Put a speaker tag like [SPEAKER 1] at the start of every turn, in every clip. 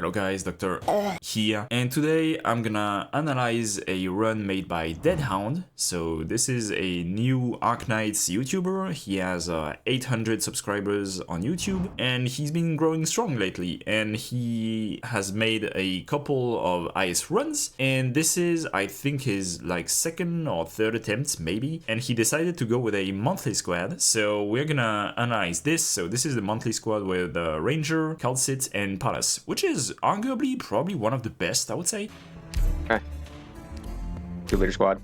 [SPEAKER 1] Hello guys, Dr. here, and today I'm gonna analyze a run made by Deadhound. So this is a new Arknights YouTuber. He has 800 subscribers on YouTube, and he's been growing strong lately, and he has made a couple of IS runs, and this is, I think, his like second or third attempt maybe, and he decided to go with a monthly squad. So we're gonna analyze this. So this is the monthly squad with Ranger, Calcit, and Palace, which is arguably probably one of the best, I would say.
[SPEAKER 2] Okay. Do leader squad.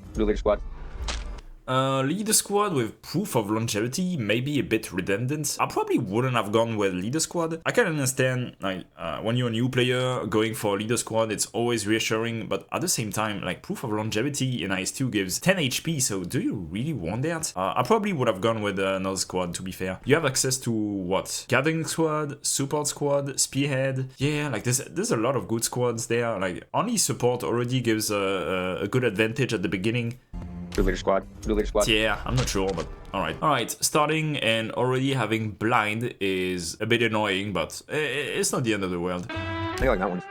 [SPEAKER 1] Leader squad with proof of longevity may be a bit redundant. I probably wouldn't have gone with leader squad. I can understand, like, when you're a new player, going for leader squad, it's always reassuring, but at the same time, like, proof of longevity in IS2 gives 10 HP, so do you really want that? I probably would have gone with another squad, to be fair. You have access to, what? Gathering squad, support squad, spearhead. Yeah, like, there's a lot of good squads there. Like, only support already gives a good advantage at the beginning.
[SPEAKER 2] Do leader squad.
[SPEAKER 1] Yeah, I'm not sure, but alright. Alright, starting and already having blind is a bit annoying, but it's not the end of the world.
[SPEAKER 2] I like that one.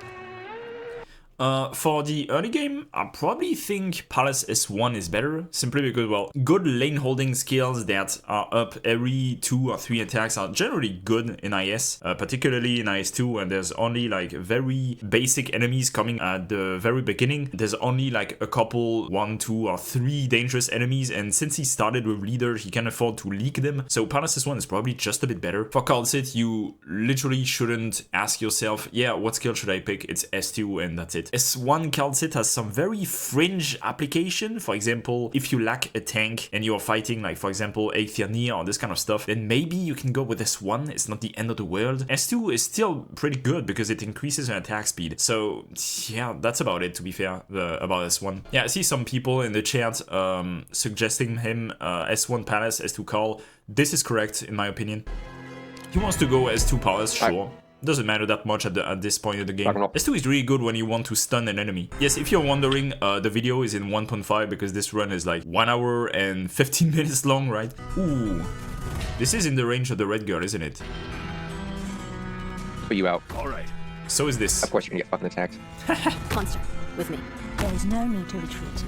[SPEAKER 1] For the early game, I probably think Palace S1 is better, simply because, well, good lane holding skills that are up every 2 or 3 attacks are generally good in IS, particularly in IS2 when there's only like very basic enemies coming at the very beginning. There's only like a couple, 1, 2 or 3 dangerous enemies, and since he started with leader, he can afford to leak them, so Palace S1 is probably just a bit better. For Calcit, you literally shouldn't ask yourself, yeah, what skill should I pick? It's S2 and that's it. S1 Calcit has some very fringe application. For example, if you lack a tank and you're fighting, like, for example, Arknights or this kind of stuff, then maybe you can go with S1. It's not the end of the world. S2 is still pretty good because it increases your attack speed. So, yeah, that's about it, to be fair, about S1. Yeah, I see some people in the chat suggesting him S1 Palace, S2 Call. This is correct, in my opinion. He wants to go S2 Palace, sure. Doesn't matter that much at this point of the game. S2 is really good when you want to stun an enemy. Yes, if you're wondering, the video is in 1.5 because this run is like 1 hour and 15 minutes long, right? Ooh. This is in the range of the red girl, isn't it?
[SPEAKER 2] Put you out.
[SPEAKER 1] Alright. So is this.
[SPEAKER 2] Of course you can get fucking attacked.
[SPEAKER 3] Monster, with me. There is no need to retreat.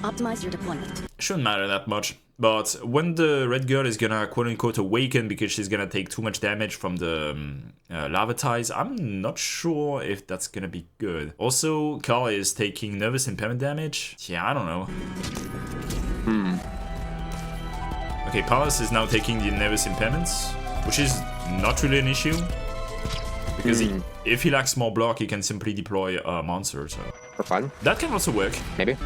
[SPEAKER 3] Optimize your deployment.
[SPEAKER 1] Shouldn't matter that much. But when the red girl is gonna quote-unquote awaken because she's gonna take too much damage from the lava ties, I'm not sure if that's gonna be good. Also, Carl is taking nervous impairment damage. Yeah, I don't know. Okay, Palace is now taking the nervous impairments, which is not really an issue. Because if he lacks more block, he can simply deploy a monster, so...
[SPEAKER 2] For fun?
[SPEAKER 1] That can also work.
[SPEAKER 2] Maybe.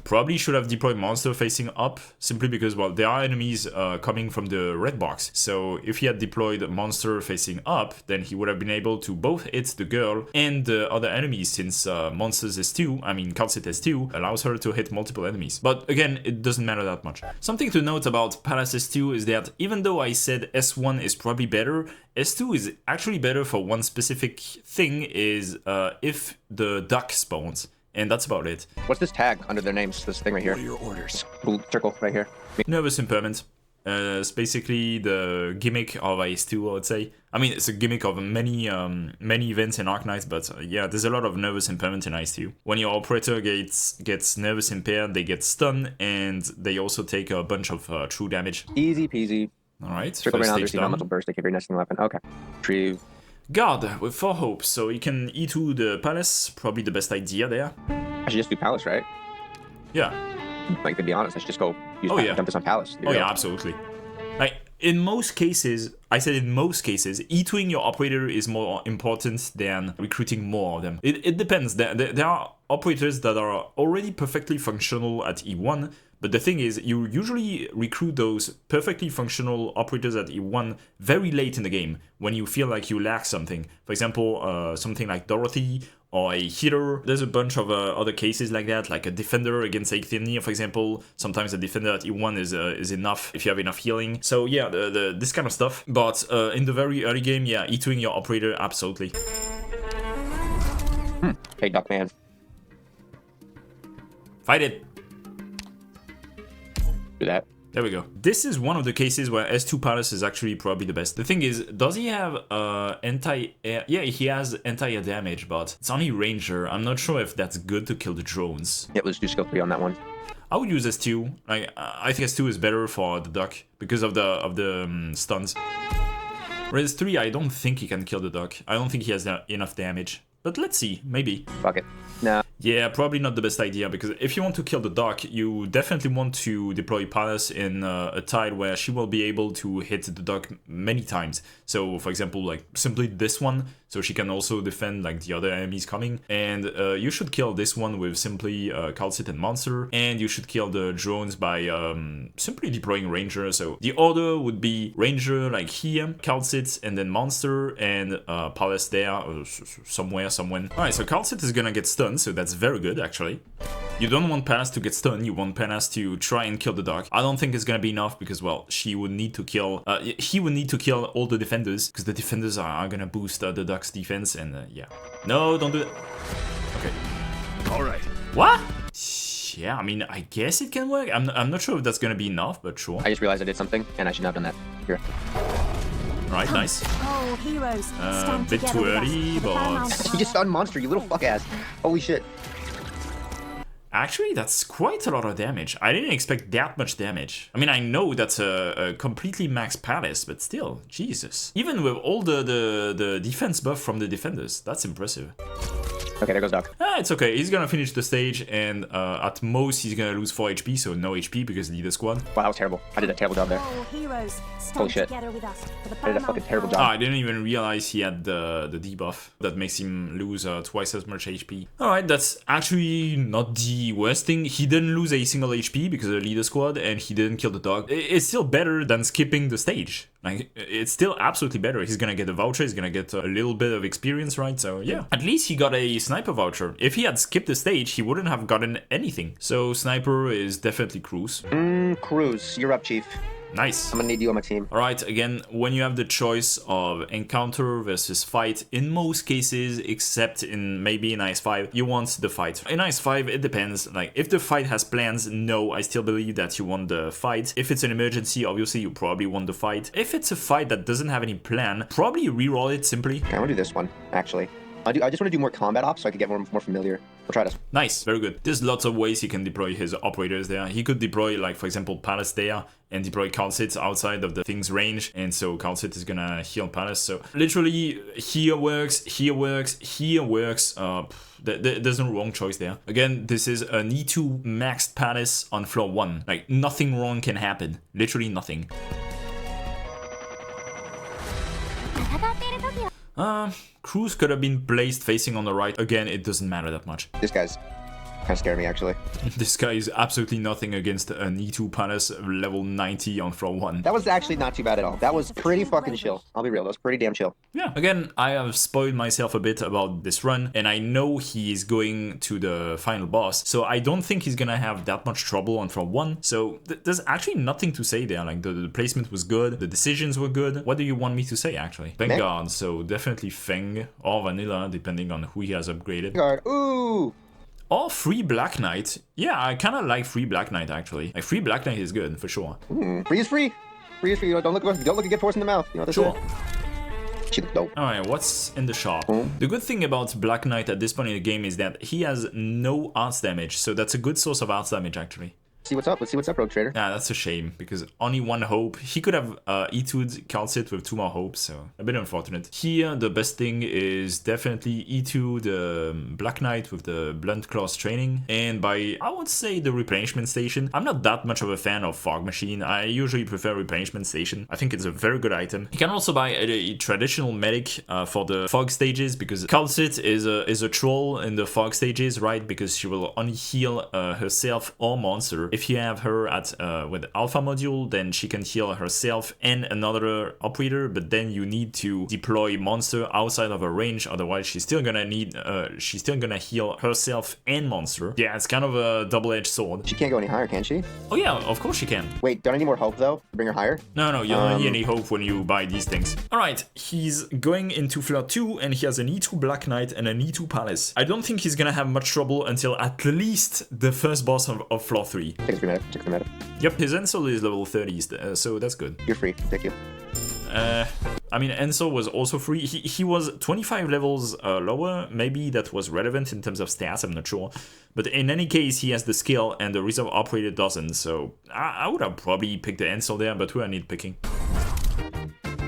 [SPEAKER 1] Probably should have deployed monster facing up, simply because, well, there are enemies coming from the red box. So if he had deployed monster facing up, then he would have been able to both hit the girl and the other enemies, since Monsters S2, I mean Calcit S2, allows her to hit multiple enemies. But again, it doesn't matter that much. Something to note about Palace S2 is that even though I said S1 is probably better, S2 is actually better for one specific thing, is if the duck spawns. And that's about it.
[SPEAKER 2] What's this tag under their names? This thing right here.
[SPEAKER 4] What are your orders?
[SPEAKER 2] Blue circle right here.
[SPEAKER 1] Nervous impairment. It's basically the gimmick of IS2, I would say. I mean, it's a gimmick of many events in Arknights, but yeah, there's a lot of nervous impairment in IS2. When your operator gets nervous impaired, they get stunned, and they also take a bunch of true damage.
[SPEAKER 2] Easy peasy.
[SPEAKER 1] Alright,
[SPEAKER 2] circle right now, receive elemental burst, they keep your nesting weapon. Okay. Retrieve.
[SPEAKER 1] Guard with 4 hopes, so he can E2 the Palace, probably the best idea there.
[SPEAKER 2] I should just do Palace, right?
[SPEAKER 1] Yeah.
[SPEAKER 2] Like, to be honest, I should just go use dump this on Palace.
[SPEAKER 1] Yeah, absolutely. Like, in most cases, I said in most cases, E2ing your operator is more important than recruiting more of them. It depends. There are operators that are already perfectly functional at E1, but the thing is, you usually recruit those perfectly functional operators at E1 very late in the game, when you feel like you lack something. For example, something like Dorothy, or a healer. There's a bunch of other cases like that, like a defender against Arknights, for example. Sometimes a defender at E1 is enough if you have enough healing. So yeah, this kind of stuff. But in the very early game, yeah, E2ing your operator, absolutely.
[SPEAKER 2] Hey, Duckman.
[SPEAKER 1] Fight it.
[SPEAKER 2] Do that.
[SPEAKER 1] There we go. This is one of the cases where S2 Palace is actually probably the best. The thing is, does he have anti-air? Yeah, he has anti-air damage, but it's only Ranger. I'm not sure if that's good to kill the drones.
[SPEAKER 2] Yeah, let's do skill 3 on that one.
[SPEAKER 1] I would use S2. I think S2 is better for the duck because of the stuns. Whereas 3, I don't think he can kill the duck. I don't think he has enough damage. But let's see, maybe.
[SPEAKER 2] Fuck it. No.
[SPEAKER 1] Yeah, probably not the best idea, because if you want to kill the duck, you definitely want to deploy Palace in a tide where she will be able to hit the duck many times. So, for example, like simply this one, so she can also defend like the other enemies coming. And you should kill this one with simply Calcit and Monster, and you should kill the drones by simply deploying Ranger. So the order would be Ranger like here, Calcit, and then Monster, and Palace there, somewhere. Alright, so Calcit is gonna get stunned, so that's very good actually. You don't want Palace to get stunned, you want Palace to try and kill the duck. I don't think it's gonna be enough because, well, she would need to kill, he would need to kill all the defenders, because the defenders are gonna boost the duck's defense, and yeah. No, don't do that. Okay. Alright. What? Yeah, I mean, I guess it can work. I'm not sure if that's gonna be enough, but sure.
[SPEAKER 2] I just realized I did something, and I should not have done that. Here.
[SPEAKER 1] Alright, nice.
[SPEAKER 3] Oh, heroes, stand
[SPEAKER 1] Bit
[SPEAKER 3] together
[SPEAKER 1] too
[SPEAKER 3] with us
[SPEAKER 1] early,
[SPEAKER 3] for the
[SPEAKER 1] but...
[SPEAKER 3] paramount
[SPEAKER 2] You just stunned Monster, you little fuck ass. Holy shit.
[SPEAKER 1] Actually, that's quite a lot of damage. I didn't expect that much damage. I mean, I know that's a completely max Palace, but still, Jesus. Even with all the defense buff from the defenders, that's impressive.
[SPEAKER 2] Okay, there goes Duck.
[SPEAKER 1] It's okay. He's gonna finish the stage, and at most he's gonna lose 4 HP, so no HP because leader squad.
[SPEAKER 2] Wow, that was terrible. I did a terrible job there.
[SPEAKER 3] Oh, heroes, stand
[SPEAKER 2] Holy shit.
[SPEAKER 3] together with us for the
[SPEAKER 2] I did a fucking terrible job.
[SPEAKER 1] I didn't even realize he had the debuff that makes him lose twice as much HP. Alright, that's actually not the worst thing. He didn't lose a single HP because of the leader squad, and he didn't kill the dog. It's still better than skipping the stage. Like, it's still absolutely better. He's gonna get a voucher, he's gonna get a little bit of experience, right? So yeah, at least he got a sniper voucher. If he had skipped the stage, he wouldn't have gotten anything. So sniper is definitely Cruz.
[SPEAKER 2] Cruz, you're up, Chief.
[SPEAKER 1] Nice.
[SPEAKER 2] I'm gonna need you on my team.
[SPEAKER 1] Alright, again, when you have the choice of encounter versus fight, in most cases, except in maybe in IS5, you want the fight. In IS5, it depends. Like, if the fight has plans, no, I still believe that you want the fight. If it's an emergency, obviously, you probably want the fight. If it's a fight that doesn't have any plan, probably reroll it simply.
[SPEAKER 2] Okay, I wanna do this one, actually. I just want to do more combat ops so I can get more familiar. We'll try this.
[SPEAKER 1] Nice, very good. There's lots of ways he can deploy his operators there. He could deploy, like, for example, Palace there and deploy Calcit outside of the thing's range. And so Calcit is gonna heal Palace. So literally, here works, here works, here works. There's no wrong choice there. Again, this is an E2 maxed Palace on floor 1. Like, nothing wrong can happen. Literally nothing. Cruz could have been placed facing on the right. Again, it doesn't matter that much.
[SPEAKER 2] This guy's kind of scared me, actually.
[SPEAKER 1] This guy is absolutely nothing against an E2 Palace level 90 on floor 1.
[SPEAKER 2] That was actually not too bad at all. That was pretty fucking chill. I'll be real, that was pretty damn chill.
[SPEAKER 1] Yeah. Again, I have spoiled myself a bit about this run, and I know he is going to the final boss, so I don't think he's gonna have that much trouble on floor 1. So there's actually nothing to say there. Like, the placement was good, the decisions were good. What do you want me to say, actually? Vanguard, so definitely Feng or Vanilla, depending on who he has upgraded.
[SPEAKER 2] Vanguard, ooh!
[SPEAKER 1] Or Free Black Knight. Yeah, I kind of like Free Black Knight, actually. Like, Free Black Knight is good, for sure.
[SPEAKER 2] Free is free. Free is free. Don't look a gift horse in the mouth. You know what
[SPEAKER 1] Sure.
[SPEAKER 2] She looks dope.
[SPEAKER 1] Alright, what's in the shop? The good thing about Black Knight at this point in the game is that he has no arts damage, so that's a good source of arts damage, actually.
[SPEAKER 2] See what's up. Let's see what's up, Rogue Trader.
[SPEAKER 1] Yeah, that's a shame, because only one hope. He could have E2'd Calcit with 2 more hopes, so a bit unfortunate. Here, the best thing is definitely E2 the Black Knight with the Blunt Claws training, and by, I would say, the replenishment station. I'm not that much of a fan of Fog Machine. I usually prefer replenishment station. I think it's a very good item. You can also buy a traditional medic for the Fog stages, because Calcit is a troll in the Fog stages, right? Because she will only heal herself or monster. If you have her at with Alpha module, then she can heal herself and another operator, but then you need to deploy monster outside of her range, otherwise she's still gonna heal herself and monster. Yeah, it's kind of a double-edged sword.
[SPEAKER 2] She can't go any higher, can she?
[SPEAKER 1] Oh yeah, of course she can.
[SPEAKER 2] Wait, don't I need more hope though to bring her higher?
[SPEAKER 1] No, you don't need any hope when you buy these things. Alright, he's going into floor 2 and he has an E2 Black Knight and an E2 Palace. I don't think he's gonna have much trouble until at least the first boss of floor 3.
[SPEAKER 2] Take a 3 meta. Take a 3 meta.
[SPEAKER 1] Yep, his Ensel is level 30, so that's good.
[SPEAKER 2] You're free. Thank you.
[SPEAKER 1] I mean, Ensel was also free. He was 25 levels lower. Maybe that was relevant in terms of stats, I'm not sure. But in any case, he has the skill and the reserve operator doesn't. So I would have probably picked the Ensel there, but we are nitpicking.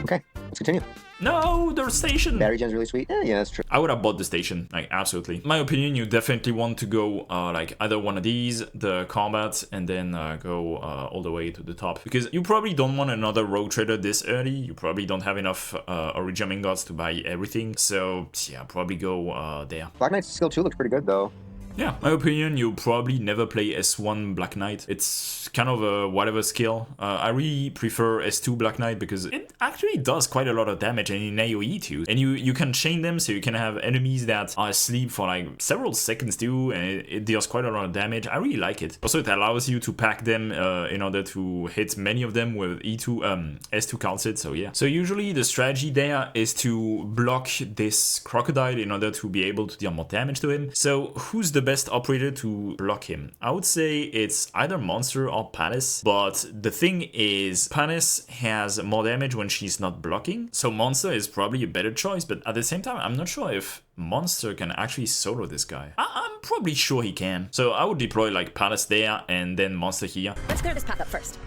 [SPEAKER 2] Okay, let's continue.
[SPEAKER 1] No, the station!
[SPEAKER 2] Battery gen's really sweet. Yeah, that's true.
[SPEAKER 1] I would have bought the station, like, absolutely. In my opinion, you definitely want to go, like, either one of these, the combat, and then go all the way to the top. Because you probably don't want another rogue trader this early. You probably don't have enough Origin ingots to buy everything. So, yeah, probably go there.
[SPEAKER 2] Black Knight's skill 2 looks pretty good, though.
[SPEAKER 1] Yeah, my opinion, you probably never play S1 Black Knight. It's kind of a whatever skill. I really prefer S2 Black Knight because it actually does quite a lot of damage in AoE too. And you can chain them, so you can have enemies that are asleep for like several seconds too, and it deals quite a lot of damage. I really like it. Also, it allows you to pack them in order to hit many of them with S2 calcid, so yeah. So usually the strategy there is to block this crocodile in order to be able to deal more damage to him. So who's the best operator to block him? I would say it's either Monster or Palace, but the thing is Palace has more damage when she's not blocking, so Monster is probably a better choice, but at the same time I'm not sure if Monster can actually solo this guy. I'm probably sure he can, so I would deploy like Palace there and then Monster here.
[SPEAKER 3] Let's clear this path up first.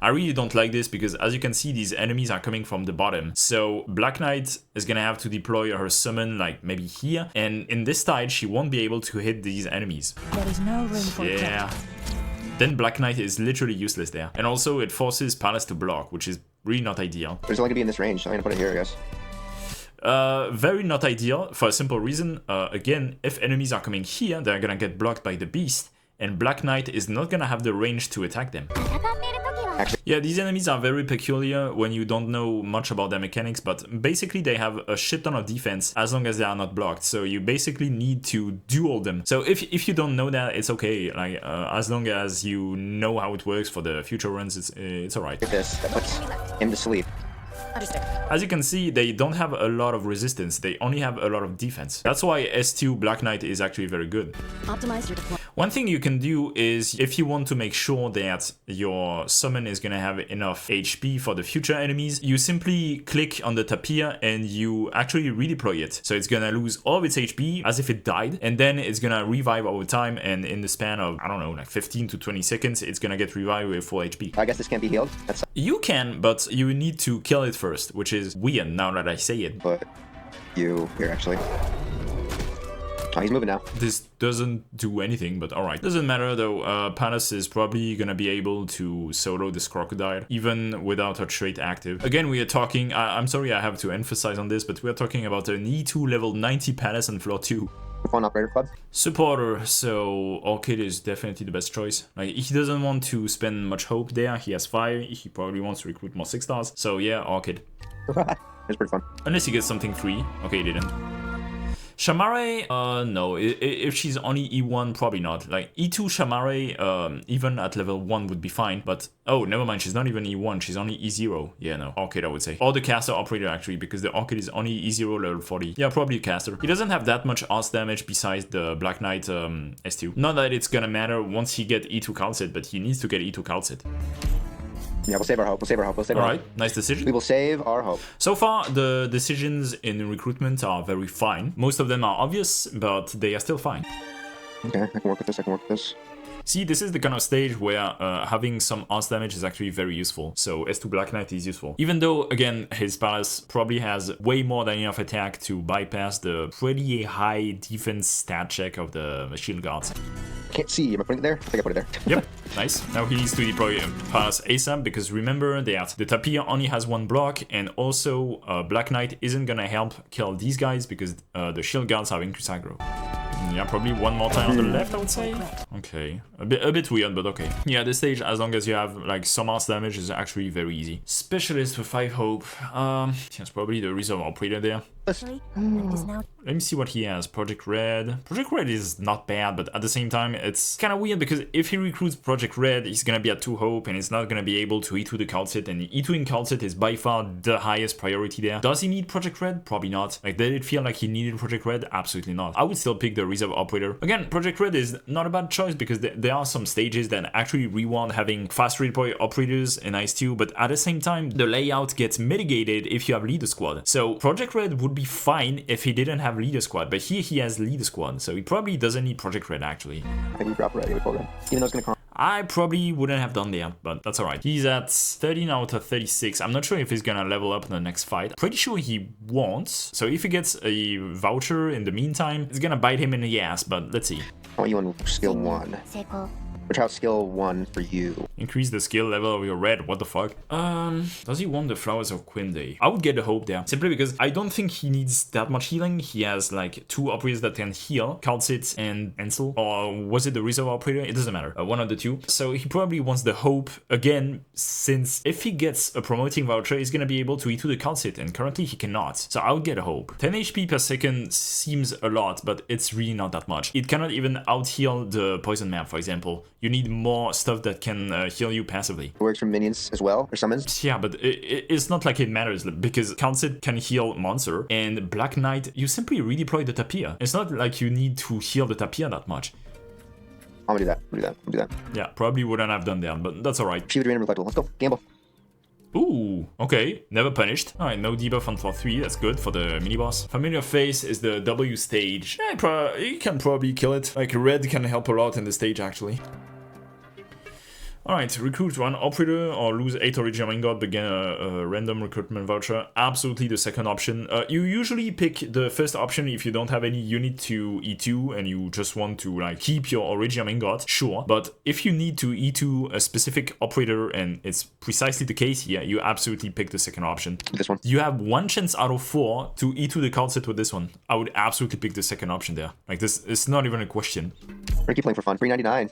[SPEAKER 1] I really don't like this because, as you can see, these enemies are coming from the bottom. So Black Knight is gonna have to deploy her summon like maybe here, and in this tide she won't be able to hit these enemies.
[SPEAKER 3] There is no room for
[SPEAKER 1] Yeah. Then Black Knight is literally useless there. And also it forces Palace to block, which is really not ideal.
[SPEAKER 2] There's only gonna be in this range, so I'm gonna put it here, I guess.
[SPEAKER 1] Very not ideal for a simple reason. Again, if enemies are coming here, they're gonna get blocked by the beast, and Black Knight is not gonna have the range to attack them. Yeah, these enemies are very peculiar when you don't know much about their mechanics, but basically they have a shit ton of defense as long as they are not blocked, so you basically need to duel them. So if you don't know that, it's okay, like as long as you know how it works for the future runs, it's alright.
[SPEAKER 2] Get this, that puts him to sleep.
[SPEAKER 3] Understood.
[SPEAKER 1] As you can see, they don't have a lot of resistance, they only have a lot of defense. That's why S2 Black Knight is actually very good.
[SPEAKER 3] Optimize your deployment.
[SPEAKER 1] One thing you can do is, if you want to make sure that your summon is gonna have enough HP for the future enemies, you simply click on the tapir and you actually redeploy it. So it's gonna lose all of its HP as if it died, and then it's gonna revive over time, and in the span of, I don't know, like 15 to 20 seconds, it's gonna get revived with full HP.
[SPEAKER 2] I guess this can't be healed. That's
[SPEAKER 1] You can, but you need to kill it first, which is weird now that I say it.
[SPEAKER 2] but you here actually. Oh, he's moving now.
[SPEAKER 1] This doesn't do anything, but alright. Doesn't matter though, Palace is probably gonna be able to solo this crocodile, even without her trait active. Again, we are talking, I'm sorry I have to emphasize on this, but we are talking about an E2 level 90 Palace on floor 2.
[SPEAKER 2] Phone operator club.
[SPEAKER 1] Supporter, so Orchid is definitely the best choice. Like, he doesn't want to spend much hope there, he has fire, he probably wants to recruit more 6 stars, so yeah, Orchid.
[SPEAKER 2] It's pretty fun.
[SPEAKER 1] Unless he gets something free. Okay, he didn't. Shamare, no, if she's only E1, probably not. Like, E2 Shamare, even at level 1 would be fine, but, oh, never mind, she's not even E1, she's only E0. Yeah, no, Orchid, I would say. Or the caster operator, actually, because the Orchid is only E0 level 40. Yeah, probably caster. He doesn't have that much odds damage besides the Black Knight S2. Not that it's gonna matter once he get E2 calcid, but he needs to get E2 calcid.
[SPEAKER 2] Yeah, we'll save our hope. We'll save our hope. We'll save our hope.
[SPEAKER 1] Alright, nice decision.
[SPEAKER 2] We will save our hope.
[SPEAKER 1] So far, the decisions in recruitment are very fine. Most of them are obvious, but they are still fine.
[SPEAKER 2] Okay, I can work with this. I can work with this.
[SPEAKER 1] See, this is the kind of stage where having some odds damage is actually very useful. So S2 Black Knight is useful. Even though, again, his Palace probably has way more than enough attack to bypass the pretty high defense stat check of the Shield Guards.
[SPEAKER 2] Can't see. Am I putting it there? I think I put it there.
[SPEAKER 1] Yep, nice. Now he needs to deploy Palace ASAP, because remember that the Tapir only has 1 block, and also Black Knight isn't gonna help kill these guys because the Shield Guards have increased aggro. Yeah, probably one more time on the left, I would say. Okay, a bit weird, but okay. Yeah, this stage, as long as you have like some mass damage, is actually very easy. Specialist with 5 hope. That's probably the reserve operator there.
[SPEAKER 3] Actually, it is now.
[SPEAKER 1] Let me see what he has. Project Red. Project Red is not bad, but at the same time, it's kind of weird because if he recruits Project Red, he's gonna be at 2 hope and he's not gonna be able to E2 the Calcit, and E2 in Calcit is by far the highest priority there. Does he need Project Red? Probably not. Like, did it feel like he needed Project Red? Absolutely not. I would still pick the Reserve Operator. Again, Project Red is not a bad choice because there are some stages that actually reward having fast redeploy operators in IS2, but at the same time, the layout gets mitigated if you have Leader Squad. So Project Red would be fine if he didn't have Leader Squad, but here he has Leader Squad, so he probably doesn't need Project Red actually.
[SPEAKER 2] I think we drop red, we pull red. Even though it's gonna come.
[SPEAKER 1] I probably wouldn't have done there, but that's alright. He's at 13 out of 36. I'm not sure if he's gonna level up in the next fight. Pretty sure he won't. So if he gets a voucher in the meantime, it's gonna bite him in the ass, but let's see.
[SPEAKER 2] I want you on skill 1. Which how's skill 1 for you?
[SPEAKER 1] Increase the skill level of your red, what the fuck? Does he want the Flowers of Quinde? I would get a hope there, simply because I don't think he needs that much healing. He has like 2 operators that can heal, Calcit and Ansel, or was it the Reserve Operator? It doesn't matter, one of the 2. So he probably wants the hope again, since if he gets a promoting voucher, he's gonna be able to E2 the Calcit, and currently he cannot. So I would get a hope. 10 HP per second seems a lot, but it's really not that much. It cannot even out heal the Poison Map, for example. You need more stuff that can heal you passively.
[SPEAKER 2] It works for minions as well, or summons?
[SPEAKER 1] Yeah, but it's not like it matters, because Calcit can heal Monster, and Black Knight, you simply redeploy the Tapir. It's not like you need to heal the Tapir that much.
[SPEAKER 2] I'm gonna do that.
[SPEAKER 1] Yeah, probably wouldn't have done that, but that's alright.
[SPEAKER 2] Achieve the random reflectable. Let's go, gamble.
[SPEAKER 1] Ooh, okay, never punished. Alright, no debuff on floor 3, that's good for the mini-boss. Familiar Face is the W stage. Yeah, you can probably kill it. Like, red can help a lot in the stage, actually. Alright, recruit 1 operator or lose 8 original ingot, but get a random recruitment voucher. Absolutely the second option. You usually pick the first option if you don't have any unit to E2 and you just want to like keep your original ingot, sure. But if you need to E2 a specific operator, and it's precisely the case here, you absolutely pick the second option.
[SPEAKER 2] This one.
[SPEAKER 1] You have 1 chance out of 4 to E2 the Calcit with this one. I would absolutely pick the second option there. Like, this is not even a question.
[SPEAKER 2] We're gonna keep playing for fun. 399.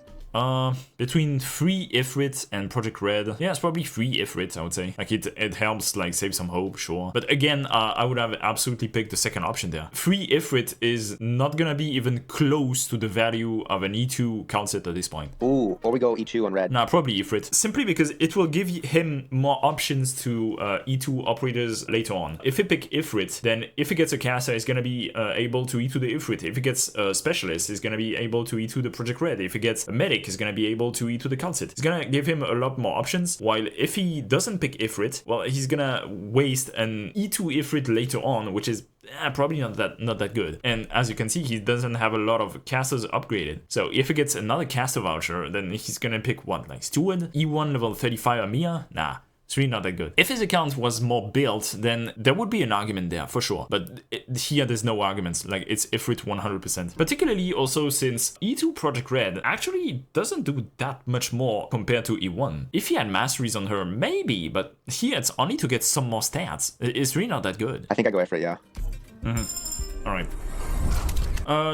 [SPEAKER 1] Between 3 Ifrit and Project Red. Yeah, it's probably 3 Ifrit, I would say. Like, it helps, like, save some hope, sure. But again, I would have absolutely picked the second option there. 3 Ifrit is not gonna be even close to the value of an E2 Calcit at this point.
[SPEAKER 2] Ooh, or we go E2 on red.
[SPEAKER 1] Nah, probably Ifrit. Simply because it will give him more options to E2 operators later on. If he pick Ifrit, then if he gets a caster, he's gonna be able to E2 the Ifrit. If he gets a specialist, he's gonna be able to E2 the Project Red. If he gets a medic, he's gonna be able to E2 the Calcit. It's gonna give him a lot more options, while if he doesn't pick Ifrit, well, he's gonna waste an E2 Ifrit later on, which is probably not that good. And as you can see, he doesn't have a lot of casters upgraded. So if he gets another caster voucher, then he's gonna pick what, like Steward, E1 level 35 Amia? Nah. It's really not that good. If his account was more built, then there would be an argument there, for sure. But here there's no arguments, like it's Ifrit 100%. Particularly also since E2 Project Red actually doesn't do that much more compared to E1. If he had masteries on her, maybe, but here it's only to get some more stats. It's really not that good.
[SPEAKER 2] I think I go Ifrit, yeah.
[SPEAKER 1] Alright.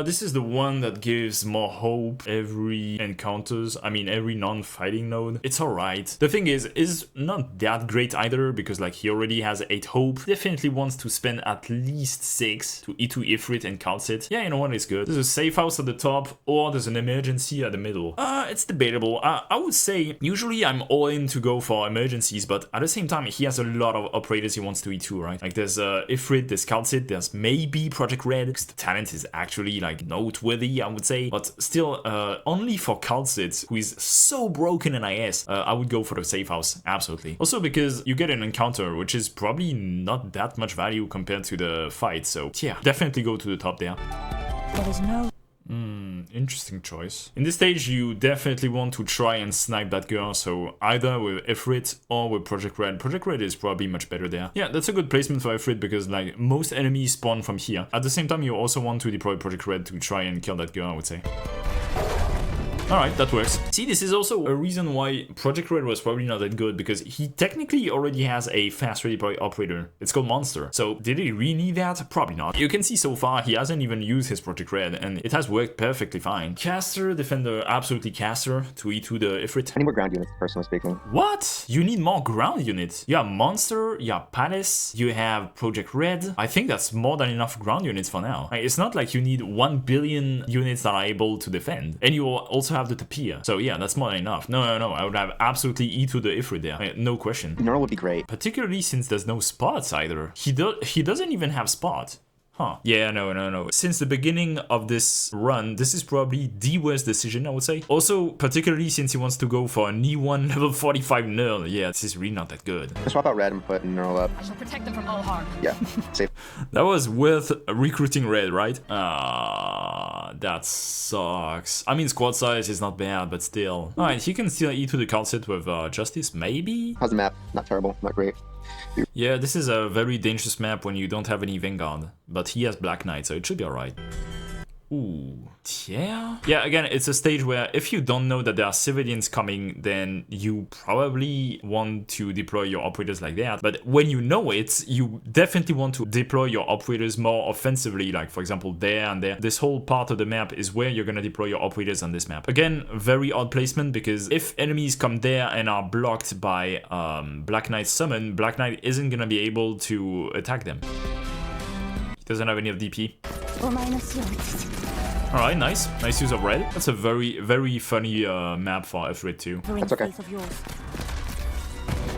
[SPEAKER 1] This is the one that gives more hope every encounters, every non-fighting node. It's alright. The thing is not that great either, because like he already has 8 hope. Definitely wants to spend at least 6 to E2 Ifrit and Calcit. Yeah, you know what, it's good. There's a safe house at the top, or there's an emergency at the middle. It's debatable. I would say, usually I'm all in to go for emergencies, but at the same time, he has a lot of operators he wants to E2, right? Like there's Ifrit, there's Calcit, there's maybe Project Red, because the talent is actually like noteworthy, I would say, but still only for Calcit, who is so broken in IS, I would go for the safe house, absolutely. Also because you get an encounter, which is probably not that much value compared to the fight, so yeah, definitely go to the top there.
[SPEAKER 3] There is no.
[SPEAKER 1] Interesting choice. In this stage, you definitely want to try and snipe that girl, so either with Ifrit or with Project Red. Project Red is probably much better there. Yeah, that's a good placement for Ifrit, because like most enemies spawn from here. At the same time, you also want to deploy Project Red to try and kill that girl, I would say. Alright, that works. See, this is also a reason why Project Red was probably not that good, because he technically already has a fast redeploy operator. It's called Monster. So did he really need that? Probably not. You can see so far he hasn't even used his Project Red, and it has worked perfectly fine. Caster, Defender, absolutely Caster to E2 the Ifrit.
[SPEAKER 2] I need more ground units, personally speaking.
[SPEAKER 1] What? You need more ground units. You have Monster, you have Palace, you have Project Red. I think that's more than enough ground units for now. It's not like you need 1 billion units that are able to defend. And you also have the Tapir. So yeah, that's more than enough. No, I would have absolutely E2 the Ifrit there. No question.
[SPEAKER 2] Neural would be great.
[SPEAKER 1] Particularly since there's no spots either. He doesn't even have spot. Huh. Yeah, no. Since the beginning of this run, this is probably the worst decision, I would say. Also, particularly since he wants to go for an E1 level 45 Neural. Yeah, this is really not that good.
[SPEAKER 2] Let's swap out Red and put Neural up.
[SPEAKER 4] I shall protect them from all harm.
[SPEAKER 2] Yeah, safe.
[SPEAKER 1] That was worth recruiting Red, right? That sucks. I mean, squad size is not bad, but still. Alright, he can still E2 the card set with Justice, maybe?
[SPEAKER 2] How's the map? Not terrible, not great.
[SPEAKER 1] Yeah, this is a very dangerous map when you don't have any Vanguard, but he has Black Knight, so it should be alright. Ooh, yeah. Yeah, again, it's a stage where if you don't know that there are civilians coming, then you probably want to deploy your operators like that. But when you know it, you definitely want to deploy your operators more offensively, like for example there and there. This whole part of the map is where you're gonna deploy your operators on this map. Again, very odd placement, because if enemies come there and are blocked by Black Knight's summon, Black Knight isn't gonna be able to attack them. He doesn't have any of DP. Alright, nice. Nice use of Red. That's a very funny map for Ifrit too.
[SPEAKER 2] That's okay.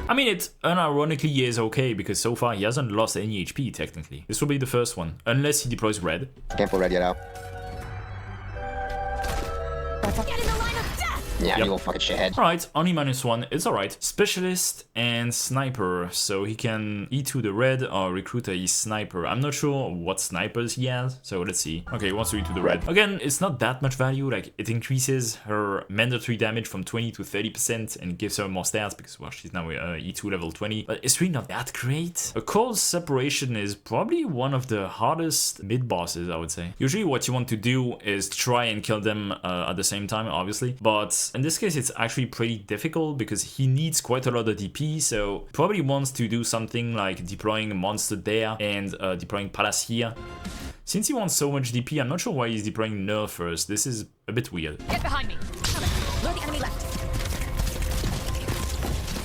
[SPEAKER 1] I mean, it unironically is okay, because so far he hasn't lost any HP, technically. This will be the first one, unless he deploys Red.
[SPEAKER 2] Can't pull Red yet out.
[SPEAKER 4] Get in the line of death!
[SPEAKER 2] Yeah,
[SPEAKER 1] Yep.
[SPEAKER 2] you little fucking shithead.
[SPEAKER 1] Alright, only -1, it's alright. Specialist and Sniper, so he can E2 the Red or recruit a Sniper. I'm not sure what snipers he has, so let's see. Okay, he wants to E2 the Red. Again, it's not that much value, like it increases her mandatory damage from 20 to 30% and gives her more stats because, well, she's now E2 level 20, but it's really not that great. A Cold Separation is probably one of the hardest mid-bosses, I would say. Usually what you want to do is try and kill them at the same time, obviously, but in this case it's actually pretty difficult because he needs quite a lot of DP, so probably wants to do something like deploying a Monster there and deploying Palace here. Since he wants so much DP, I'm not sure why he's deploying Nerf first. This is a bit weird.
[SPEAKER 4] Get behind me. Where the enemy left?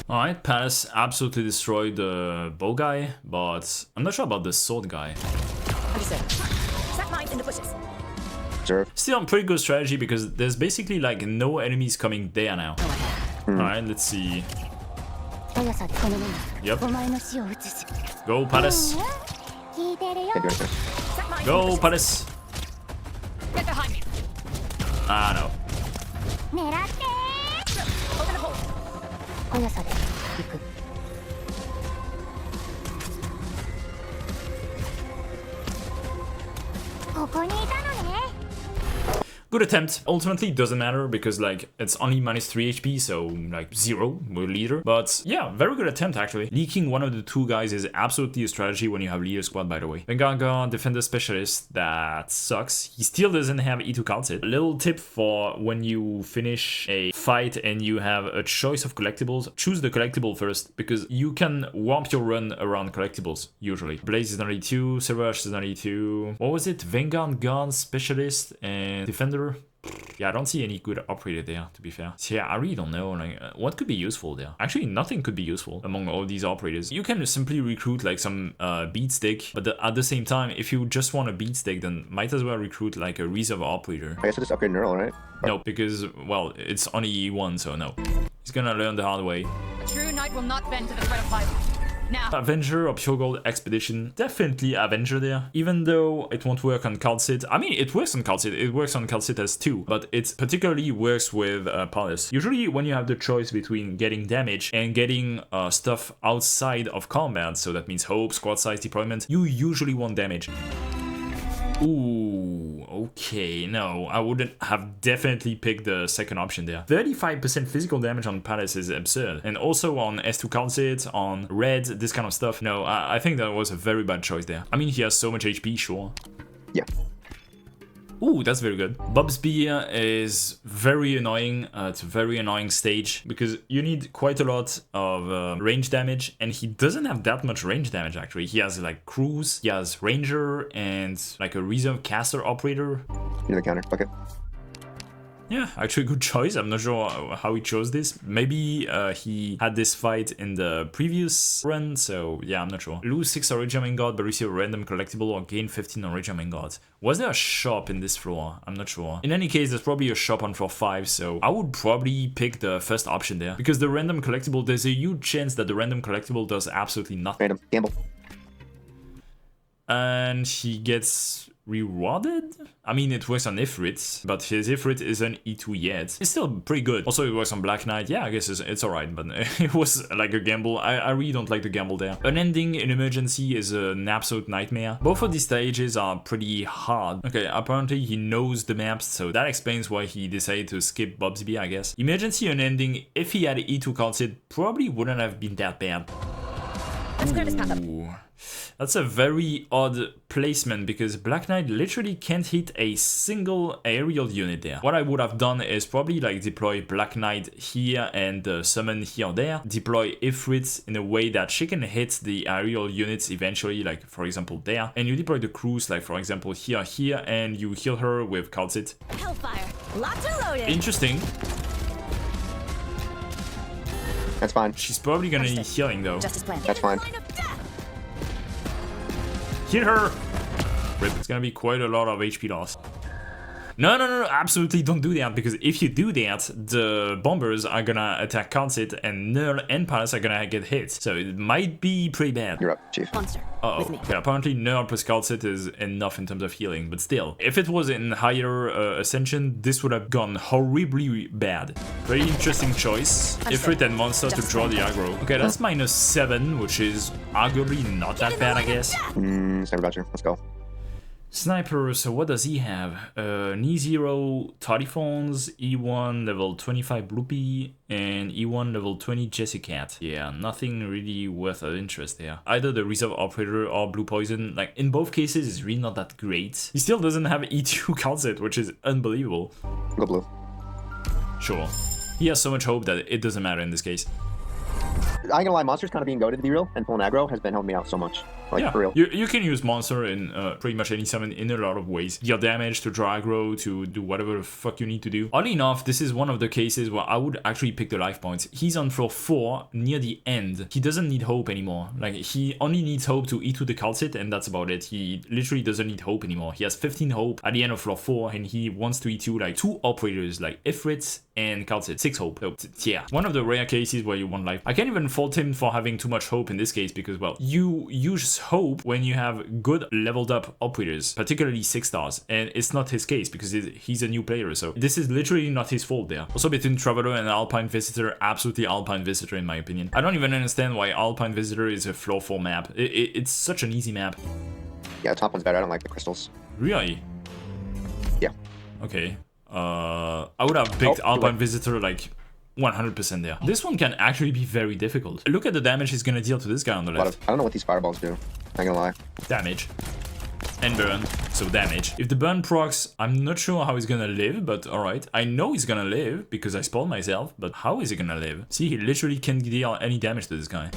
[SPEAKER 1] Alright, Palace absolutely destroyed the bow guy, but I'm not sure about the sword guy.
[SPEAKER 4] What do you say? Set mines in the bushes.
[SPEAKER 2] Observe.
[SPEAKER 1] Still a pretty good strategy because there's basically like no enemies coming there now. Alright, let's see. Yep. Go, Palace.
[SPEAKER 2] Can't do anything.
[SPEAKER 4] Set mines in the
[SPEAKER 1] Go,
[SPEAKER 4] bushes.
[SPEAKER 1] Palace.
[SPEAKER 4] Get behind me.
[SPEAKER 1] Ah, no.
[SPEAKER 4] Open a hole.
[SPEAKER 1] Good attempt. Ultimately, it doesn't matter because like it's only -3 HP, so like 0 with leader. But yeah, very good attempt actually. Leaking one of the two guys is absolutely a strategy when you have leader squad, by the way. Vanguard Guard, Defender Specialist, that sucks. He still doesn't have E2 card set. A little tip for when you finish a fight and you have a choice of collectibles, choose the collectible first because you can warp your run around collectibles usually. Blaze is not E2, Serrash is not E2. What was it? Vanguard Guard, Specialist, and Defender. Yeah, I don't see any good operator there, to be fair. So yeah, I really don't know, like, what could be useful there? Actually, nothing could be useful among all these operators. You can simply recruit, like, some beat stick, but at the same time, if you just want a beat stick, then might as well recruit, like, a reserve operator.
[SPEAKER 2] I guess I just upgrade Neural, right?
[SPEAKER 1] No, because, well, it's only E1, so no. He's gonna learn the hard way.
[SPEAKER 4] A true knight will not bend to the threat of violence. Now.
[SPEAKER 1] Avenger or Pure Gold Expedition, definitely Avenger there, even though it won't work on Calcit. I mean, it works on Calcit, it works on Calcit as too, but it particularly works with Palace. Usually when you have the choice between getting damage and getting stuff outside of combat, so that means hope, squad size deployment, you usually want damage. Ooh, okay, no, I wouldn't have definitely picked the second option there. 35% physical damage on Palace is absurd. And also on S2 Calcit, on Red, this kind of stuff. No, I think that was a very bad choice there. I mean, he has so much HP, sure.
[SPEAKER 2] Yeah.
[SPEAKER 1] Ooh, that's very good. Bob's Beer is very annoying. It's a very annoying stage because you need quite a lot of range damage, and he doesn't have that much range damage actually. He has like Cruise, he has Ranger, and like a Reserve Caster Operator.
[SPEAKER 2] You know the counter. Okay.
[SPEAKER 1] Yeah, actually good choice. I'm not sure how he chose this. Maybe he had this fight in the previous run, so yeah, I'm not sure. Lose 6 Original Main God but receive a random collectible or gain 15 Original Main Gods. Was there a shop in this floor? I'm not sure. In any case, there's probably a shop on floor 5, so I would probably pick the first option there. Because the random collectible, there's a huge chance that the random collectible does absolutely nothing.
[SPEAKER 2] Random. Gamble.
[SPEAKER 1] And he gets rewarded? I mean, it works on Ifrit, but his Ifrit isn't E2 yet. It's still pretty good. Also, it works on Black Knight. Yeah, I guess it's alright, but it was like a gamble. I really don't like the gamble there. Unending in Emergency is an absolute nightmare. Both of these stages are pretty hard. Okay, apparently he knows the maps, so that explains why he decided to skip Bob's Beer, I guess. Emergency Unending, if he had E2 counted, probably wouldn't have been that bad.
[SPEAKER 4] Let's clear this path up.
[SPEAKER 1] Ooh. That's a very odd placement because Black Knight literally can't hit a single aerial unit there. What I would have done is probably like deploy Black Knight here and summon here or there. Deploy Ifrit in a way that she can hit the aerial units eventually, like for example there. And you deploy the Cruise like for example here, and you heal her with Calcit.
[SPEAKER 3] Hellfire. Lots are loaded.
[SPEAKER 1] Interesting.
[SPEAKER 2] That's fine.
[SPEAKER 1] She's probably gonna need healing though.
[SPEAKER 3] Just as planned.
[SPEAKER 2] That's fine.
[SPEAKER 1] Hit her! Rip. It's gonna be quite a lot of HP loss. No, absolutely don't do that, because if you do that, the bombers are gonna attack Calcit and Nerl and Palace are gonna get hit. So it might be pretty bad.
[SPEAKER 2] You're up, Chief.
[SPEAKER 3] Monster.
[SPEAKER 1] Uh-oh.
[SPEAKER 3] With me.
[SPEAKER 1] Okay, apparently Nerl plus Calcit is enough in terms of healing, but still. If it was in higher Ascension, this would have gone horribly bad. Very interesting choice. Ifrit and Monster to draw the aggro. Okay, that's -7, which is arguably not that bad, I guess.
[SPEAKER 2] Sniper Dodger. Let's go.
[SPEAKER 1] Sniper, so what does he have? Knee 0 Toddyphones, E1 level 25 Bloopy, and E1 level 20 Jessicat. Yeah, nothing really worth of interest there. Either the Reserve Operator or Blue Poison, like in both cases, is really not that great. He still doesn't have E2 Calcit, which is unbelievable.
[SPEAKER 2] Go blue.
[SPEAKER 1] Sure. He has so much hope that it doesn't matter in this case.
[SPEAKER 2] I ain't gonna lie, Monster's kind of being goaded to be real, and pulling aggro has been helping me out so much. Like,
[SPEAKER 1] Yeah,
[SPEAKER 2] for real.
[SPEAKER 1] you can use Monster in pretty much any summon in a lot of ways. Deal damage, to draw aggro, to do whatever the fuck you need to do. Oddly enough, this is one of the cases where I would actually pick the life points. He's on floor 4, near the end. He doesn't need hope anymore. Like, he only needs hope to E2 the Calcit, and that's about it. He literally doesn't need hope anymore. He has 15 hope at the end of floor 4, and he wants to E2 like 2 operators, like Ifrit and Calcit. 6 hope. So, yeah, one of the rare cases where you want life. I can't even fault him for having too much hope in this case, because, well, you use hope when you have good leveled up operators, particularly 6 stars, and it's not his case because he's a new player, so this is literally not his fault there. Also, between Traveler and Alpine Visitor, absolutely Alpine Visitor in my opinion. I don't even understand why Alpine Visitor is a floor 4 map. It's such an easy map.
[SPEAKER 2] Yeah, the top one's better. I don't like the crystals.
[SPEAKER 1] Really?
[SPEAKER 2] Yeah.
[SPEAKER 1] Okay. I would have picked Alpine Visitor like 100% there. This one can actually be very difficult. Look at the damage he's gonna deal to this guy on the left.
[SPEAKER 2] I don't know what these fireballs do. I ain't gonna lie.
[SPEAKER 1] Damage. And burn. So damage. If the burn procs, I'm not sure how he's gonna live, but alright. I know he's gonna live because I spoiled myself, but how is he gonna live? See, he literally can't deal any damage to this guy.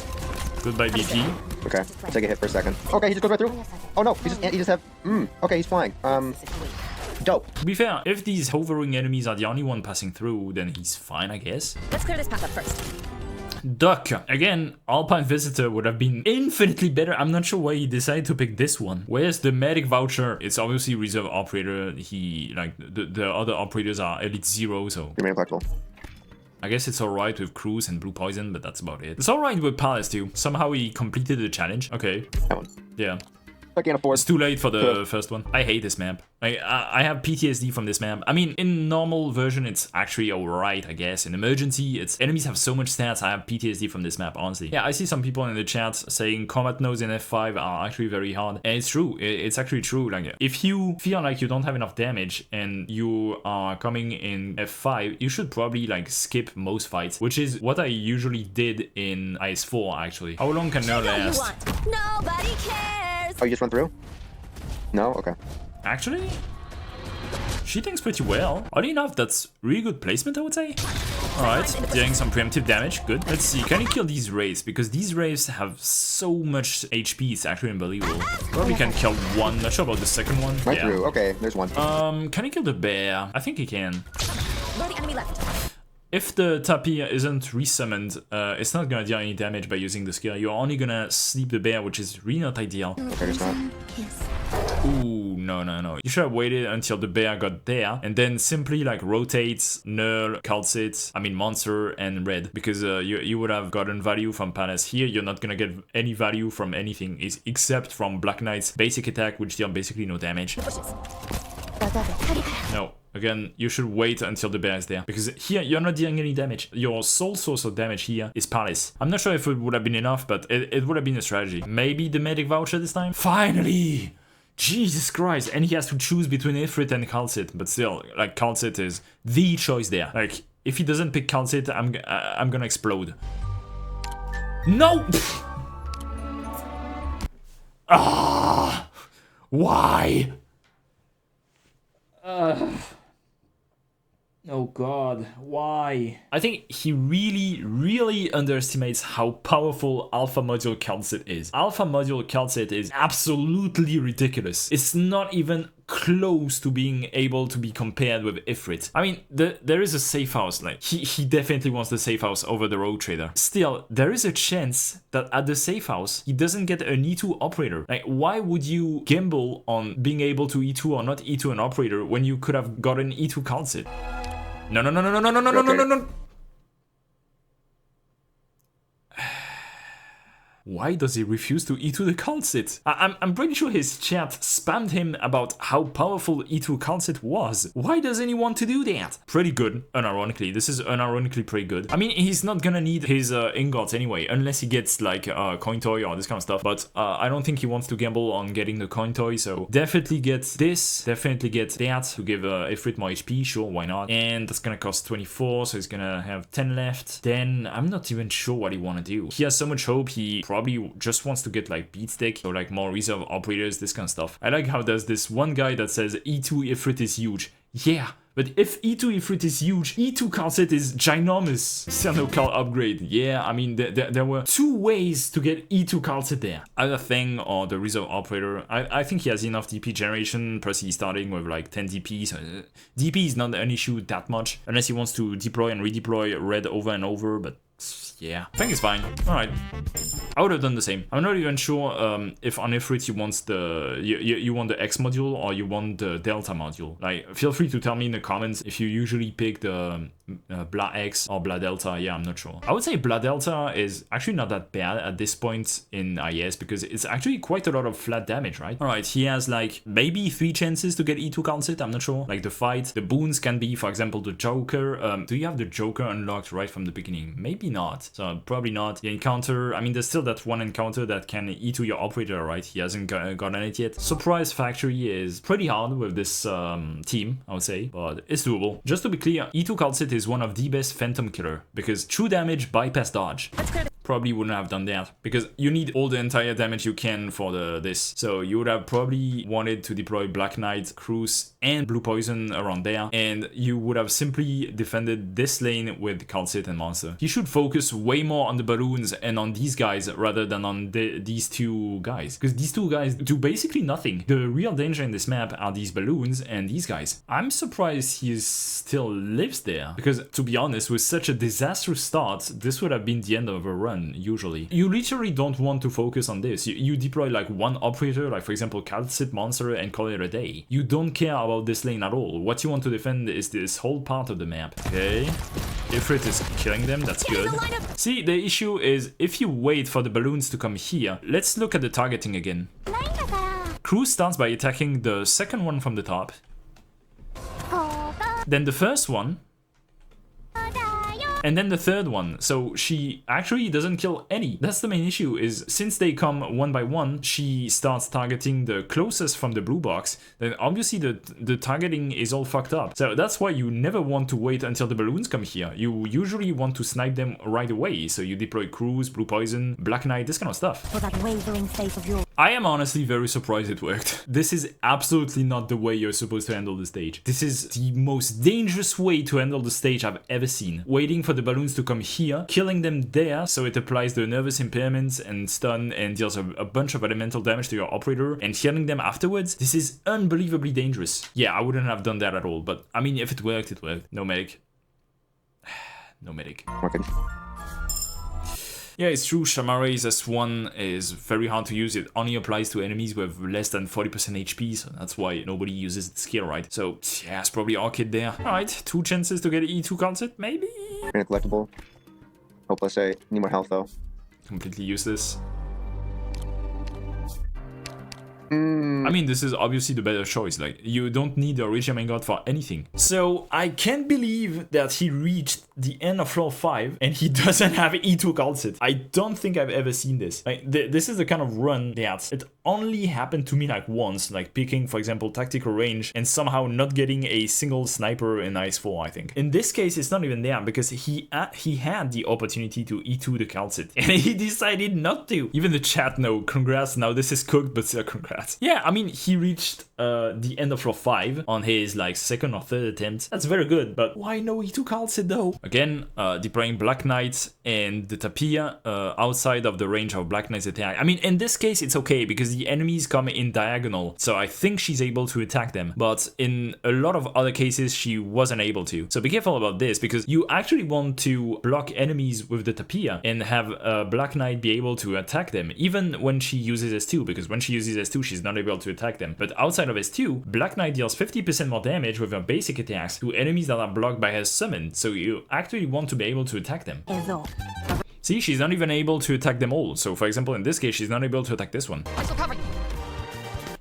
[SPEAKER 1] Goodbye, BP.
[SPEAKER 2] Okay, I'll take a hit for a second. Okay, he just goes right through. Oh no, he just have. Okay, he's flying. Dope.
[SPEAKER 1] To be fair, if these hovering enemies are the only one passing through, then he's fine, I guess.
[SPEAKER 4] Let's clear this path up first.
[SPEAKER 1] Duck. Again, Alpine Visitor would have been infinitely better. I'm not sure why he decided to pick this one. Where's the medic voucher? It's obviously Reserve Operator. He, like, the other operators are Elite 0, so...
[SPEAKER 2] Remain collectible.
[SPEAKER 1] I guess it's alright with Cruise and Blue Poison, but that's about it. It's alright with Palace too. Somehow he completed the challenge. Okay.
[SPEAKER 2] That one.
[SPEAKER 1] Yeah.
[SPEAKER 2] I can't afford.
[SPEAKER 1] It's too late for the first one. I hate this map. I have PTSD from this map. I mean, in normal version, it's actually alright, I guess. In emergency, enemies have so much stats. I have PTSD from this map, honestly. Yeah, I see some people in the chat saying combat nodes in F5 are actually very hard. And it's true. It's actually true. Like, if you feel like you don't have enough damage and you are coming in F5, you should probably, like, skip most fights, which is what I usually did in IS4, actually. How long can Nerl last?
[SPEAKER 3] Nobody cares.
[SPEAKER 2] Oh, you just run through? No? Okay.
[SPEAKER 1] Actually? She thinks pretty well. Oddly enough, that's really good placement, I would say. Alright, dealing some preemptive damage, good. Let's see, can you kill these Wraiths? Because these Wraiths have so much HP, it's actually unbelievable. Probably can kill one, not sure about the second one.
[SPEAKER 2] Right through, okay, there's one.
[SPEAKER 1] Can he kill the bear? I think he can.
[SPEAKER 4] Where the enemy left?
[SPEAKER 1] If the tapir isn't resummoned, it's not gonna deal any damage by using the skill. You're only gonna sleep the bear, which is really not ideal.
[SPEAKER 2] Okay, it's not.
[SPEAKER 1] Ooh, no. You should have waited until the bear got there, and then simply like rotate, null, calcit, monster, and red, because you would have gotten value from Palace. Here, you're not gonna get any value from anything, except from Black Knight's basic attack, which deal basically no damage. No. Again, you should wait until the bear is there, because here you're not dealing any damage. Your sole source of damage here is Palace. I'm not sure if it would have been enough, but it would have been a strategy. Maybe the medic voucher this time? Finally! Jesus Christ, and he has to choose between Ifrit and Calcit, but still, like, Calcit is the choice there. Like, if he doesn't pick Calcit, I'm gonna explode. No! Ah! Why? Oh god, why? I think he really underestimates how powerful Alpha Module Calcit is. Alpha Module Calcit is absolutely ridiculous. It's not even close to being able to be compared with Ifrit. There is a safe house, like, he definitely wants the safe house over the Rogue Trader. Still, there is a chance that at the safe house, he doesn't get an E2 operator. Like, why would you gamble on being able to E2 or not E2 an operator when you could have gotten E2 Calcit? No. Why does he refuse to E2 the Calcit? I'm pretty sure his chat spammed him about how powerful E2 Calcit was. Why doesn't he want to do that? Pretty good, unironically. This is unironically pretty good. He's not gonna need his ingots anyway, unless he gets like a coin toy or this kind of stuff. But I don't think he wants to gamble on getting the coin toy, so definitely get this, definitely get that to give Ifrit more HP, sure, why not? And that's gonna cost 24, so he's gonna have 10 left. Then I'm not even sure what he wanna do. He has so much hope, he probably just wants to get like beatstick or like more reserve operators, this kind of stuff. I like how there's this one guy that says E2 Ifrit is huge. Yeah, but if E2 Ifrit is huge, E2 Calcit is ginormous. Still no Cal upgrade. Yeah, there were two ways to get E2 Calcit there. Either Thing or the reserve operator. I think he has enough DP generation, plus he's starting with like 10 DP, so DP is not an issue that much, unless he wants to deploy and redeploy red over and over, but yeah, I think it's fine. Alright. I would have done the same. I'm not even sure if on Ifrit you want you want the X module or you want the Delta module. Like, feel free to tell me in the comments if you usually pick the Bla X or Bla Delta. Yeah, I'm not sure. I would say Bla Delta is actually not that bad at this point in IS, because it's actually quite a lot of flat damage, right? Alright, he has like maybe 3 chances to get E2 Calcit, I'm not sure. Like the fight, the boons can be, for example, the Joker. Do you have the Joker unlocked right from the beginning? Maybe not. So probably not. The encounter, there's still that one encounter that can E2 your operator, right? He hasn't gotten it yet. Surprise Factory is pretty hard with this team, I would say, but it's doable. Just to be clear, E2 Calcit is one of the best Phantom Killer, because true damage bypass dodge. Probably wouldn't have done that, because you need all the entire damage you can for this. So you would have probably wanted to deploy Black Knight, Cruise, and Blue Poison around there, and you would have simply defended this lane with Calcit and Monster. You should focus way more on the balloons and on these guys rather than on these two guys, because these two guys do basically nothing. The real danger in this map are these balloons and these guys. I'm surprised he still lives there, because to be honest, with such a disastrous start, this would have been the end of a run. Usually you literally don't want to focus on this. You deploy like one operator, like for example Calcit, Monster, and call it a day. You don't care about this lane at all. What you want to defend is this whole part of the map. Okay, Ifrit is killing them, that's good. See, the issue is if you wait for the balloons to come here. Let's look at the targeting again. Cruise starts by attacking the second one from the top, then the first one, And then the third one, so she actually doesn't kill any. That's the main issue, is since they come one by one, she starts targeting the closest from the blue box, then obviously the targeting is all fucked up. So that's why you never want to wait until the balloons come here. You usually want to snipe them right away, so you deploy Cruise, Blue Poison, Black Knight, this kind of stuff.
[SPEAKER 3] For that wavering faith of yours.
[SPEAKER 1] I am honestly very surprised it worked. This is absolutely not the way you're supposed to handle the stage. This is the most dangerous way to handle the stage I've ever seen. Waiting for the balloons to come here, killing them there, so it applies the nervous impairments and stun and deals a bunch of elemental damage to your operator, and killing them afterwards. This is unbelievably dangerous. Yeah, I wouldn't have done that at all, but I mean, if it worked, it worked. No medic. No medic.
[SPEAKER 2] Okay.
[SPEAKER 1] Yeah, it's true, Shamara's S1 is very hard to use. It only applies to enemies with less than 40% HP, so that's why nobody uses the skill, right? So, yeah, it's probably Arkid there. Alright, 2 chances to get an E2 card set, maybe?
[SPEAKER 2] And a collectible. Hopeless 8. Need more health, though.
[SPEAKER 1] Completely useless. I mean, this is obviously the better choice. Like, you don't need the Origin Main God for anything. So, I can't believe that he reached the end of floor 5 and he doesn't have E2 card set. I don't think I've ever seen this. Like, this is the kind of run that it only happened to me like once, like picking, for example, tactical range and somehow not getting a single sniper in IS4, I think. In this case, it's not even there because he had the opportunity to E2 the card set and he decided not to. Even the chat, no, congrats, now this is cooked, but still congrats. Yeah, I mean, he reached the end of floor 5 on his like second or third attempt. That's very good, but why no E2 card set though? Again, deploying Black Knight and the Tapir outside of the range of Black Knight's attack. I mean, in this case, it's okay because the enemies come in diagonal, so I think she's able to attack them. But in a lot of other cases, she wasn't able to. So be careful about this because you actually want to block enemies with the Tapir and have Black Knight be able to attack them, even when she uses S2, because when she uses S2, she's not able to attack them. But outside of S2, Black Knight deals 50% more damage with her basic attacks to enemies that are blocked by her summon, so you actually want to be able to attack them. See, she's not even able to attack them all. So for example, in this case, she's not able to attack this one.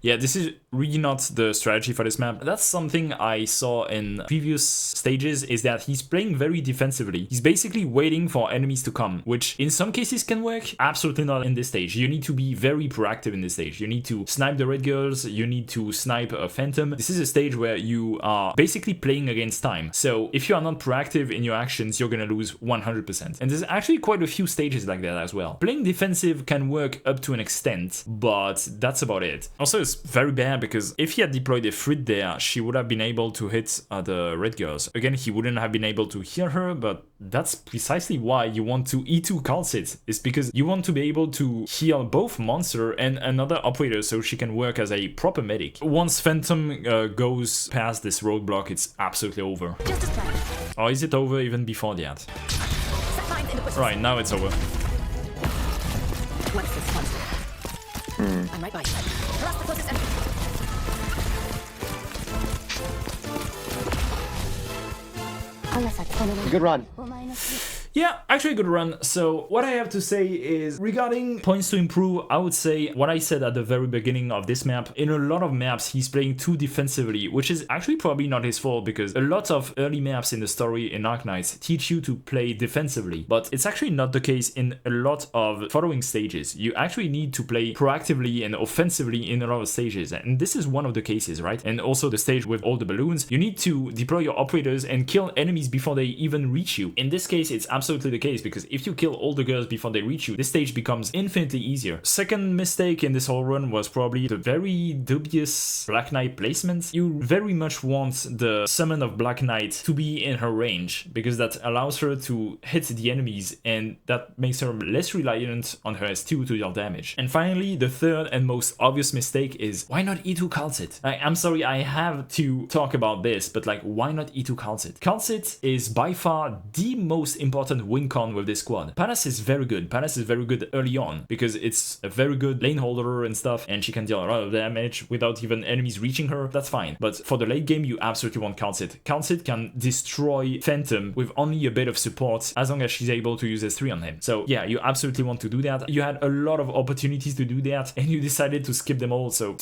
[SPEAKER 1] Yeah, this is really not the strategy for this map. That's something I saw in previous stages, is that he's playing very defensively. He's basically waiting for enemies to come, which in some cases can work. Absolutely not in this stage. You need to be very proactive in this stage. You need to snipe the red girls, you need to snipe a phantom. This is a stage where you are basically playing against time. So if you are not proactive in your actions, you're gonna lose 100%. And there's actually quite a few stages like that as well. Playing defensive can work up to an extent, but that's about it. Also, it's very bad because if he had deployed a Frit there, she would have been able to hit the red girls. Again, he wouldn't have been able to heal her, but that's precisely why you want to E2 call sit. It's because you want to be able to heal both monster and another operator so she can work as a proper medic. Once Phantom goes past this roadblock, it's absolutely over.
[SPEAKER 3] Just as planned.
[SPEAKER 1] Or is it over even before that?
[SPEAKER 4] Set mines in the bushes.
[SPEAKER 1] Right, now it's over.
[SPEAKER 4] What's this monster? I'm right by you. Harass the closest enemy.
[SPEAKER 2] Good run.
[SPEAKER 1] Yeah, actually a good run. So what I have to say is, regarding points to improve, I would say what I said at the very beginning of this map. In a lot of maps, he's playing too defensively, which is actually probably not his fault, because a lot of early maps in the story in Arknights teach you to play defensively. But it's actually not the case in a lot of following stages. You actually need to play proactively and offensively in a lot of stages. And this is one of the cases, right? And also the stage with all the balloons. You need to deploy your operators and kill enemies before they even reach you. In this case, it's absolutely the case, because if you kill all the girls before they reach you, this stage becomes infinitely easier. Second mistake in this whole run was probably the very dubious Black Knight placement. You very much want the summon of Black Knight to be in her range, because that allows her to hit the enemies, and that makes her less reliant on her S2 to deal damage. And finally, the third and most obvious mistake is, why not E2 Calcit? I'm sorry, I have to talk about this, but like, why not E2 Calcit? Calcit is by far the most important important win con with this squad. Palas is very good. Palas is very good early on because it's a very good lane holder and stuff, and she can deal a lot of damage without even enemies reaching her. That's fine. But for the late game, you absolutely want Countsit. Countsit can destroy Phantom with only a bit of support as long as she's able to use S3 on him. So yeah, you absolutely want to do that. You had a lot of opportunities to do that, and you decided to skip them all. So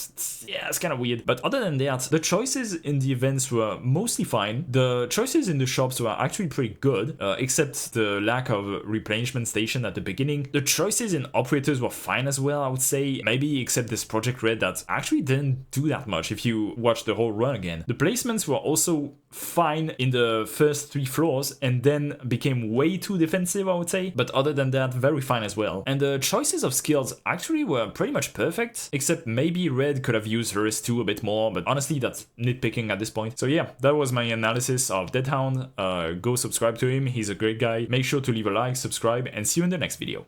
[SPEAKER 1] yeah, it's kind of weird. But other than that, the choices in the events were mostly fine. The choices in the shops were actually pretty good, except the lack of replenishment station at the beginning. The choices in operators were fine as well, I would say, maybe except this Project Red that actually didn't do that much if you watch the whole run again. The placements were also fine in the first 3 floors and then became way too defensive, I would say, but other than that, very fine as well. And the choices of skills actually were pretty much perfect, except maybe Red could have used her S2 a bit more, but honestly that's nitpicking at this point. So yeah, that was my analysis of Deadhound. Go subscribe to him, he's a great guy. Make sure to leave a like, subscribe, and see you in the next video.